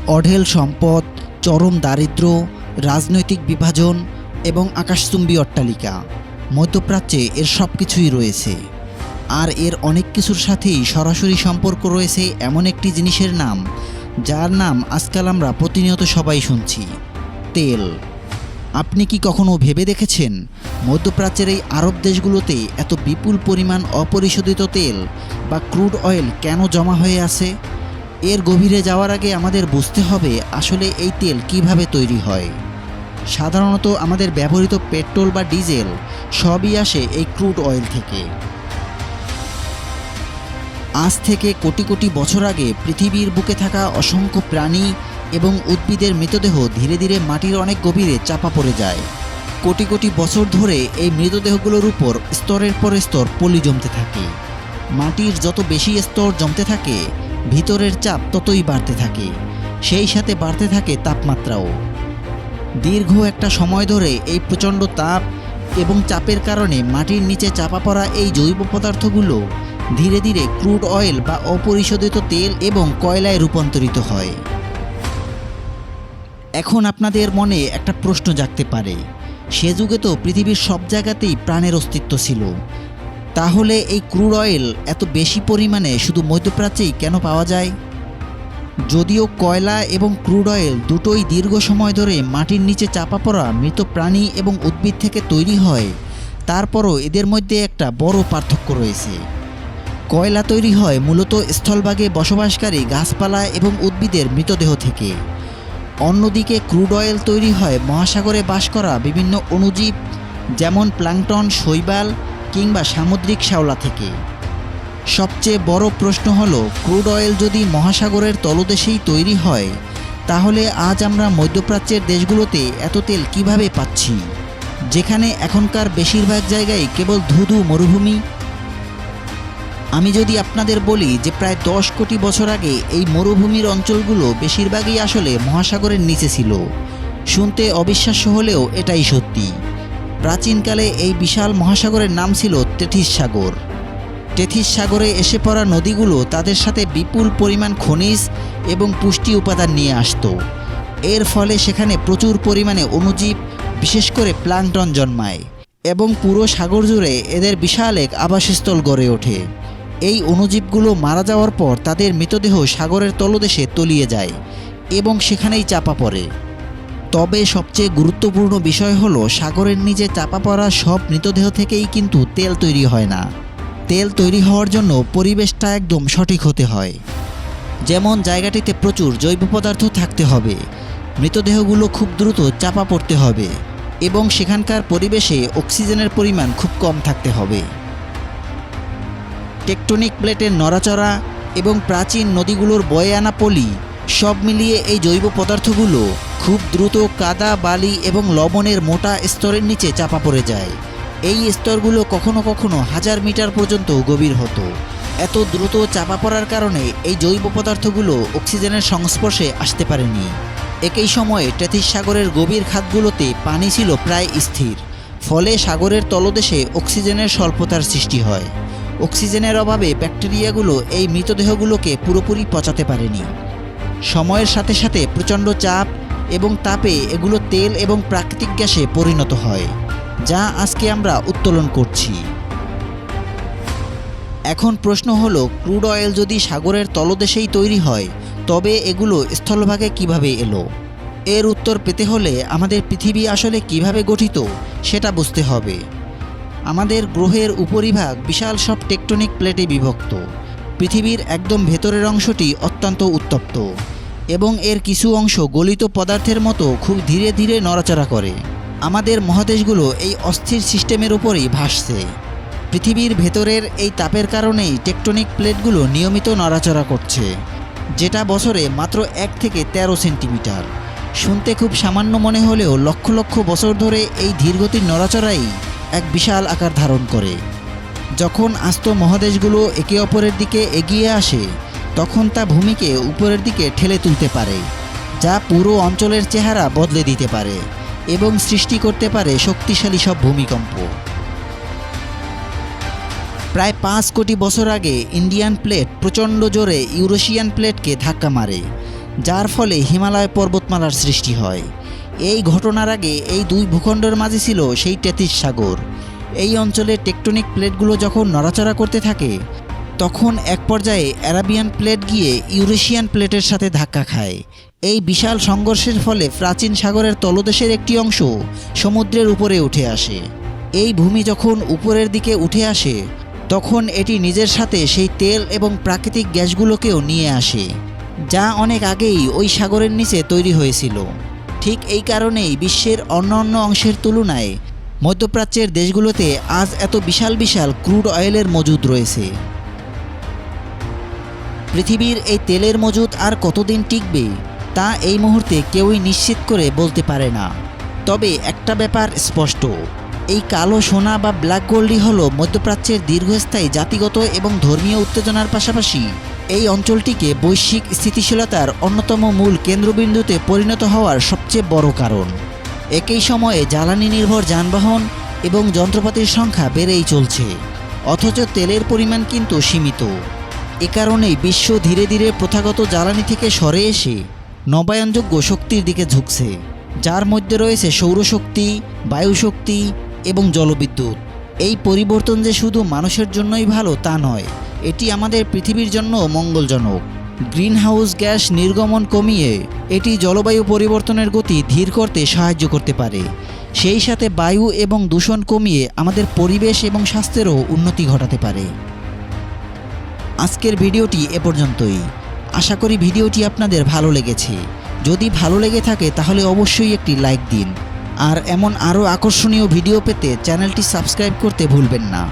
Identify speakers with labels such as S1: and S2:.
S1: অঢেল সম্পদ, চরম দারিদ্র্য, রাজনৈতিক বিভাজন এবং আকাশচুম্বী অট্টালিকা, মধ্যপ্রাচ্যে এর সব কিছুই রয়েছে। আর এর অনেক কিছুর সাথেই সরাসরি সম্পর্ক রয়েছে এমন একটি জিনিসের নাম, যার নাম আজকাল আমরা প্রতিনিয়ত সবাই শুনছি, তেল। আপনি কি কখনো ভেবে দেখেছেন মধ্যপ্রাচ্যের এই আরব দেশগুলোতে এত বিপুল পরিমাণ অপরিশোধিত তেল বা ক্রুড অয়েল কেন জমা হয়ে আছে? এর গভীরে যাওয়ার আগে আমাদের বুঝতে হবে আসলে এই তেল কিভাবে তৈরি হয়। সাধারণত আমাদের ব্যবহৃত পেট্রোল বা ডিজেল সবই আসে এই ক্রুড অয়েল থেকে। আজ থেকে কোটি কোটি বছর আগে পৃথিবীর বুকে থাকা অসংখ্য প্রাণী এবং উদ্ভিদের মৃতদেহ ধীরে ধীরে মাটির অনেক গভীরে চাপা পড়ে যায়। কোটি কোটি বছর ধরে এই মৃতদেহগুলোর উপর স্তরের পর স্তর পলি জমতে থাকে। মাটির যত বেশি স্তর জমতে থাকে, ভিতরের চাপ ততই বাড়তে থাকে, সেই সাথে বাড়তে থাকে তাপমাত্রাও। দীর্ঘ একটা সময় ধরে এই প্রচণ্ড তাপ এবং চাপের কারণে মাটির নিচে চাপা পড়া এই জৈব পদার্থগুলো ধীরে ধীরে ক্রুড অয়েল বা অপরিশোধিত তেল এবং কয়লায় রূপান্তরিত হয়। এখন আপনাদের মনে একটা প্রশ্ন জাগতে পারে, সে যুগে তো পৃথিবীর সব জায়গাতেই প্রাণের অস্তিত্ব ছিল, তাহলে এই ক্রুড অয়েল এত বেশি পরিমাণে শুধু মধ্যপ্রাচ্যেই কেন পাওয়া যায়? যদিও কয়লা এবং ক্রুড অয়েল দুটোই দীর্ঘ সময় ধরে মাটির নিচে চাপা পড়া মৃত প্রাণী এবং উদ্ভিদ থেকে তৈরি হয়, তারপরও এদের মধ্যে একটা বড় পার্থক্য রয়েছে। কয়লা তৈরি হয় মূলত স্থলভাগে বসবাসকারী গাছপালা এবং উদ্ভিদের মৃতদেহ থেকে। অন্যদিকে ক্রুড অয়েল তৈরি হয় মহাসাগরে বাস করা বিভিন্ন অণুজীব, যেমন প্লাঙ্কটন, শৈবাল কিংবা সামুদ্রিক শ্যাওলা থেকে। সবচেয়ে বড় প্রশ্ন হলো, ক্রুড অয়েল যদি মহাসাগরের তলদেশেই তৈরি হয়, তাহলে আজ আমরা মধ্যপ্রাচ্যের দেশগুলোতে এত তেল কিভাবে পাচ্ছি, যেখানে এখনকার বেশিরভাগ জায়গায় কেবল ধুধু মরুভূমি? আমি যদি আপনাদের বলি যে প্রায় 10 কোটি বছর আগে এই মরুভূমির অঞ্চলগুলো বেশিরভাগই আসলে মহাসাগরের নিচে ছিল, শুনতে অবিশ্বাস্য হলেও এটাই সত্যি। প্রাচীনকালে এই বিশাল মহাসাগরের নাম ছিল তেথিস সাগর। তেথিস সাগরে এসে পড়া নদীগুলো তাদের সাথে বিপুল পরিমাণ খনিজ এবং পুষ্টি উপাদান নিয়ে আসতো। এর ফলে সেখানে প্রচুর পরিমাণে অণুজীব, বিশেষ করে প্লাঙ্কটন জন্মায় এবং পুরো সাগর জুড়ে এদের বিশাল এক আবাসস্থল গড়ে ওঠে। এই অণুজীবগুলো মারা যাওয়ার পর তাদের মৃতদেহ সাগরের তলদেশে তলিয়ে যায় এবং সেখানেই চাপা পড়ে। তবে সবচেয়ে গুরুত্বপূর্ণ বিষয় হলো, সাগরের নিচে চাপা পড়া সব মৃতদেহ থেকেই কিন্তু তেল তৈরি হয় না। তেল তৈরি হওয়ার জন্য পরিবেশটা একদম সঠিক হতে হয়। যেমন জায়গাটিতে প্রচুর জৈব পদার্থ থাকতে হবে, মৃতদেহগুলো খুব দ্রুত চাপা পড়তে হবে এবং সেখানকার পরিবেশে অক্সিজেনের পরিমাণ খুব কম থাকতে হবে। টেকটনিক প্লেটের নড়াচড়া এবং প্রাচীন নদীগুলোর বয়ে আনা পলি সব মিলিয়ে এই জৈব পদার্থগুলো খুব দ্রুত কাদা, বালি এবং লবণের মোটা স্তরের নিচে চাপা পড়ে যায়। এই স্তরগুলো কখনো কখনো 1000 মিটার পর্যন্ত গভীর হতো। এত দ্রুত চাপা পড়ার কারণে এই জৈব পদার্থগুলো অক্সিজেনের সংস্পর্শে আসতে পারেনি। একই সময়ে তেথিস সাগরের গভীর খাতগুলোতে পানি ছিল প্রায় স্থির, ফলে সাগরের তলদেশে অক্সিজেনের স্বল্পতার সৃষ্টি হয়। অক্সিজেনের অভাবে ব্যাকটেরিয়াগুলো এই মৃতদেহগুলোকে পুরোপুরি পচাতে পারেনি। সময়ের সাথে সাথে প্রচণ্ড চাপ এবং তাপে এগুলো তেল এবং প্রাকৃতিক গ্যাসে পরিণত হয়, যা আজকে আমরা উত্তোলন করছি। এখন প্রশ্ন হলো, ক্রুড অয়েল যদি সাগরের তলদেশেই তৈরি হয়, তবে এগুলো স্থলভাগে কিভাবে এলো? এর উত্তর পেতে হলে আমাদের পৃথিবী আসলে কিভাবে গঠিত সেটা বুঝতে হবে। আমাদের গ্রহের উপরিভাগ বিশাল সব টেকটনিক প্লেটে বিভক্ত। পৃথিবীর একদম ভেতরের অংশটি অত্যন্ত উত্তপ্ত এবং এর কিছু অংশ গলিত পদার্থের মতো খুব ধীরে ধীরে নড়াচড়া করে। আমাদের মহাদেশগুলো এই অস্থির সিস্টেমের উপরেই ভাসছে। পৃথিবীর ভেতরের এই তাপের কারণেই টেকটনিক প্লেটগুলো নিয়মিত নড়াচড়া করছে, যেটা বছরে মাত্র 1 থেকে 13 সেন্টিমিটার। শুনতে খুব সামান্য মনে হলেও লক্ষ লক্ষ বছর ধরে এই ধীরগতির নড়াচড়াই এক বিশাল আকার ধারণ করে। যখন আস্ত মহাদেশগুলো একে অপরের দিকে এগিয়ে আসে, তখন তা ভূমিকে উপরের দিকে ঠেলে তুলতে পারে, যা পুরো অঞ্চলের চেহারা বদলে দিতে পারে এবং সৃষ্টি করতে পারে শক্তিশালী সব ভূমিকম্প। প্রায় 5 কোটি বছর আগে ইন্ডিয়ান প্লেট প্রচণ্ড জোরে ইউরেশিয়ান প্লেটকে ধাক্কা মারে। যার ফলে হিমালয় পর্বতমালার সৃষ্টি হয়। এই ঘটনার আগে এই দুই ভূখণ্ডের মাঝে ছিল সেই টেথিস সাগর। এই অঞ্চলের টেকটনিক প্লেটগুলো যখন নড়াচড়া করতে থাকে তখন এক পর্যায়ে অ্যারাবিয়ান প্লেট গিয়ে ইউরেশিয়ান প্লেটের সাথে ধাক্কা খায়। এই বিশাল সংঘর্ষের ফলে প্রাচীন সাগরের তলদেশের একটি অংশ সমুদ্রের উপরে উঠে আসে। এই ভূমি যখন উপরের দিকে উঠে আসে তখন এটি নিজের সাথে সেই তেল এবং প্রাকৃতিক গ্যাসগুলোকেও নিয়ে আসে, যা অনেক আগেই ওই সাগরের নিচে তৈরি হয়েছিল। ঠিক এই কারণেই বিশ্বের অন্যান্য অংশের তুলনায় মধ্যপ্রাচ্যের দেশগুলোতে আজ এত বিশাল বিশাল ক্রুড অয়েলের মজুদ রয়েছে। পৃথিবীর এই তেলের মজুদ আর কতদিন টিকবে তা এই মুহূর্তে কেউই নিশ্চিত করে বলতে পারে না। তবে একটা ব্যাপার স্পষ্ট, এই কালো সোনা বা ব্ল্যাক গোল্ডই হলো মধ্যপ্রাচ্যের দীর্ঘস্থায়ী জাতিগত এবং ধর্মীয় উত্তেজনার পাশাপাশি এই অঞ্চলটিকে বৈশ্বিক স্থিতিশীলতার অন্যতম মূল কেন্দ্রবিন্দুতে পরিণত হওয়ার সবচেয়ে বড় কারণ। একই সময়ে জ্বালানি নির্ভর যানবাহন এবং যন্ত্রপাতির সংখ্যা বেড়েই চলছে, অথচ তেলের পরিমাণ কিন্তু সীমিত। এ কারণেই বিশ্ব ধীরে ধীরে প্রথাগত জ্বালানি থেকে সরে এসে নবায়নযোগ্য শক্তির দিকে ঝুঁকছে, যার মধ্যে রয়েছে সৌরশক্তি, বায়ুশক্তি এবং জলবিদ্যুৎ। এই পরিবর্তন যে শুধু মানুষের জন্যই ভালো তা নয়, এটি আমাদের পৃথিবীর জন্য মঙ্গলজনক। গ্রিনহাউস গ্যাস নির্গমন কমিয়ে এটি জলবায়ু পরিবর্তনের গতি ধীর করতে সাহায্য করতে পারে, সেই সাথে বায়ু এবং দূষণ কমিয়ে আমাদের পরিবেশ এবং স্বাস্থ্যেরও উন্নতি ঘটাতে পারে। আজকের ভিডিওটি এ পর্যন্তই। আশা করি ভিডিওটি আপনাদের ভালো লেগেছে। যদি ভালো লেগে থাকে তাহলে অবশ্যই একটি লাইক দিন, আর এমন আরও আকর্ষণীয় ভিডিও পেতে চ্যানেলটি সাবস্ক্রাইব করতে ভুলবেন না।